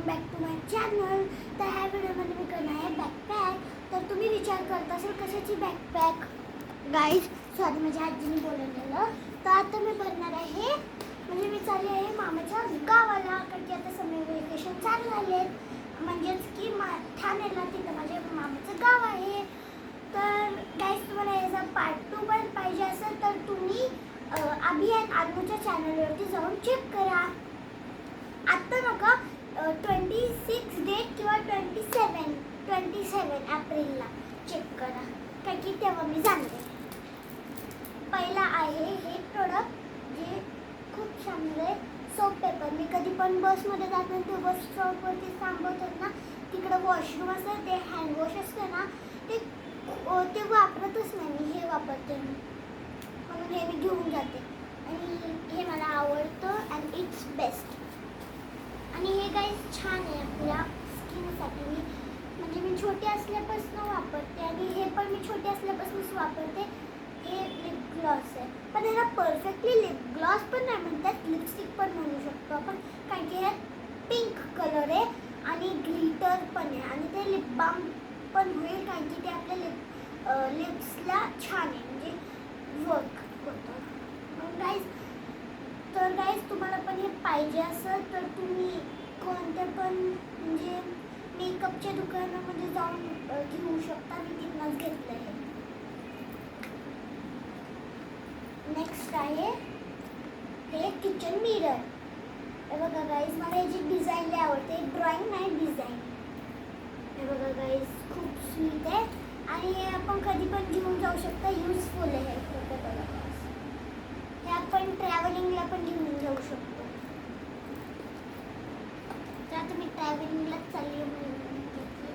Back to my channel. तर ह्या व्हिडिओमध्ये मी करणार आहे बॅकपॅक. तर तुम्ही विचार करत असाल कशाची बॅकपॅक. गाईज सॉरी माझ्या आजीने बोलवलेलं. तर आता मी भरणार आहे, म्हणजे मी चालले आहे मामाच्या गावाला, कारण की आता समर वेकेशन चालू झाले, म्हणजेच की ठाण्याला तिथं माझ्या मामाचं गाव आहे. तर गाईज तुम्हाला याचा पार्ट 2 पण पाहिजे असेल तर तुम्ही अभियान आदूच्या चॅनलवरती जाऊन चेक करा. आत्ता नका, 26 डेट किंवा 27 एप्रिलला चेक करा, कारण की तेव्हा मी जाणते. पहिला आहे हे प्रोडक्ट, जे खूप चांगलं आहे, सोप पेपर. मी कधी पण बसमध्ये जात नाही, ते बस स्टॉपवरती थांबवतात ना, तिकडं वॉशरूम असतं, ते हँडवॉश असतं ना, ते वापरतच नाही मी, हे वापरते मी, म्हणून हे मी घेऊन जाते. आणि हे मला आवडतं अँड इट्स बेस्ट. आणि हे गाईज छान आहे आपल्या स्किनसाठी. म्हणजे मी छोटी असल्यापासून वापरते, आणि हे पण मी छोटी असल्यापासूनच वापरते. हे लिप ग्लॉस आहे, पण ह्याला परफेक्टली लिप ग्लॉस पण नाही म्हणतात, लिपस्टिक पण म्हणू शकतो आपण, कारण की ह्यात पिंक कलर आहे आणि ग्लिटर पण आहे, आणि ते लिप बाम पण होईल, कारण की ते आपल्या लिप्सला छान आहे, म्हणजे वर्क होतं. तर गाईज तुम्हाला पण हे पाहिजे असेल तर तुम्ही कोणत्या पण म्हणजे मेकअपच्या दुकानामध्ये जाऊन घेऊ शकता. मी तिथूनच घेतलं आहे. नेक्स्ट आहे हे किचन मिरर. हे बघा गाईज, मला याची डिझाईन लय आवडते. ड्रॉइंग नाही, डिझाईन. हे बघा गाईज, खूप स्वीट आहे, आणि हे आपण कधी पण घेऊन जाऊ शकता. युजफुल आहे हे आपण ट्रॅव्हलिंगला पण घेऊन जाऊ शकतो. तर आता मी ट्रॅव्हलिंगला चालली म्हणून घेतली.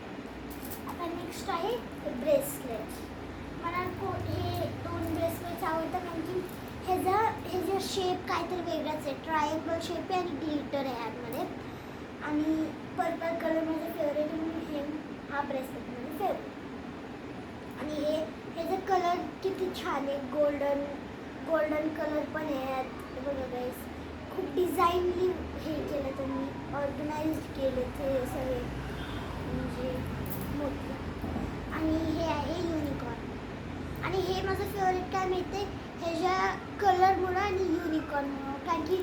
आता नेक्स्ट आहे ब्रेसलेट. मला हे 2 ब्रेसलेट्स आवडतात, कारण की ह्याचा शेप काहीतरी वेगळाच आहे. ट्रायंगल शेप आहे आणि ग्लिटर आहे ह्यामध्ये, आणि पर्पल कलर माझा फेवरेट आहे, म्हणून हा ब्रेसलेट माझा फेवरेट. आणि ह्याचा कलर किती छान आहे, गोल्डन कलर पण आहे. बघा गाईस, खूप डिझाईनली हे केलं त्यांनी, ऑर्गनाइज केले ते सगळे, म्हणजे मोठे. आणि हे आहे युनिकॉर्न. आणि हे माझं फेवरेट काय माहिती आहे, ह्याच्या कलरमुळं आणि युनिकॉर्नमुळं, कारण की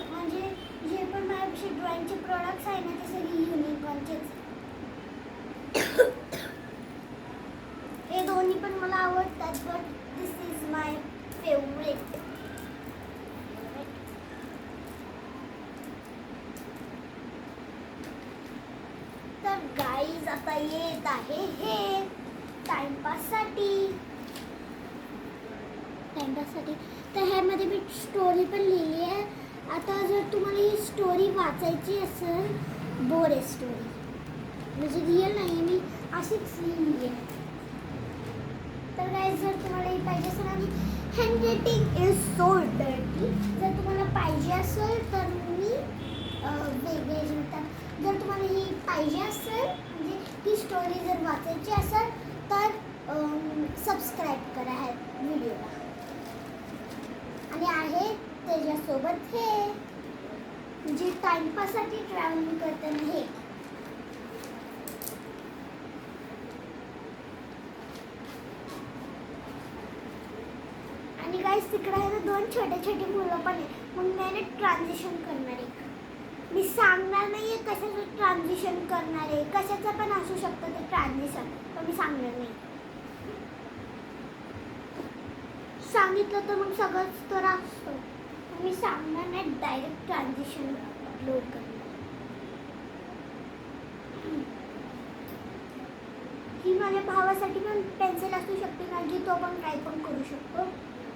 म्हणजे जे पण माझ्यापेक्षा ड्रॉइंगचे प्रोडक्ट्स आहे ना, ते सगळे युनिकॉर्नचेच. हे दोन्ही पण मला आवडतात, but this is my favourite. तर गाईज आता येत आहे हे टाइमपाससाठी. तर ह्यामध्ये मी स्टोरी पण लिहिली आहे. आता जर तुम्हाला ही स्टोरी वाचायची असेल, बोर आहे स्टोरी, म्हणजे रिअल नाही, मी अशीच लिहिली आहे. तर गाईज जर तुम्हाला ही पाहिजे असेल, आणि हँडरायटिंग इज सो डर्टी, जर तुम्हाला पाहिजे असेल तर मी वेगळे लिहितात. जर तुम्हाला ही पाहिजे असेल, म्हणजे ही स्टोरी जर वाचायची असेल, तर सबस्क्राईब करा ह्या व्हिडिओला. आणि आहे त्याच्यासोबत हे, म्हणजे टाइमपाससाठी ट्रॅव्हलिंग करताना हे. आणि गाईज तिकडे आहे ना 2 छोटे मुलं पण आहे, मग मी ट्रान्झिशन करणार आहे. मी सांगणार नाही आहे कशाचं ट्रान्झिशन करणार आहे, कशाचं पण असू शकतं ते ट्रान्झिशन, पण मी सांगणार नाही. सांगितलं तर मग सगळंच तर असतं, मी सांगणार नाही, डायरेक्ट ट्रान्झिशन अपलोड करणार. ही माझ्या भावासाठी पण पेन्सिल असू शकते, कारण की तो पण काय पण करू शकतो.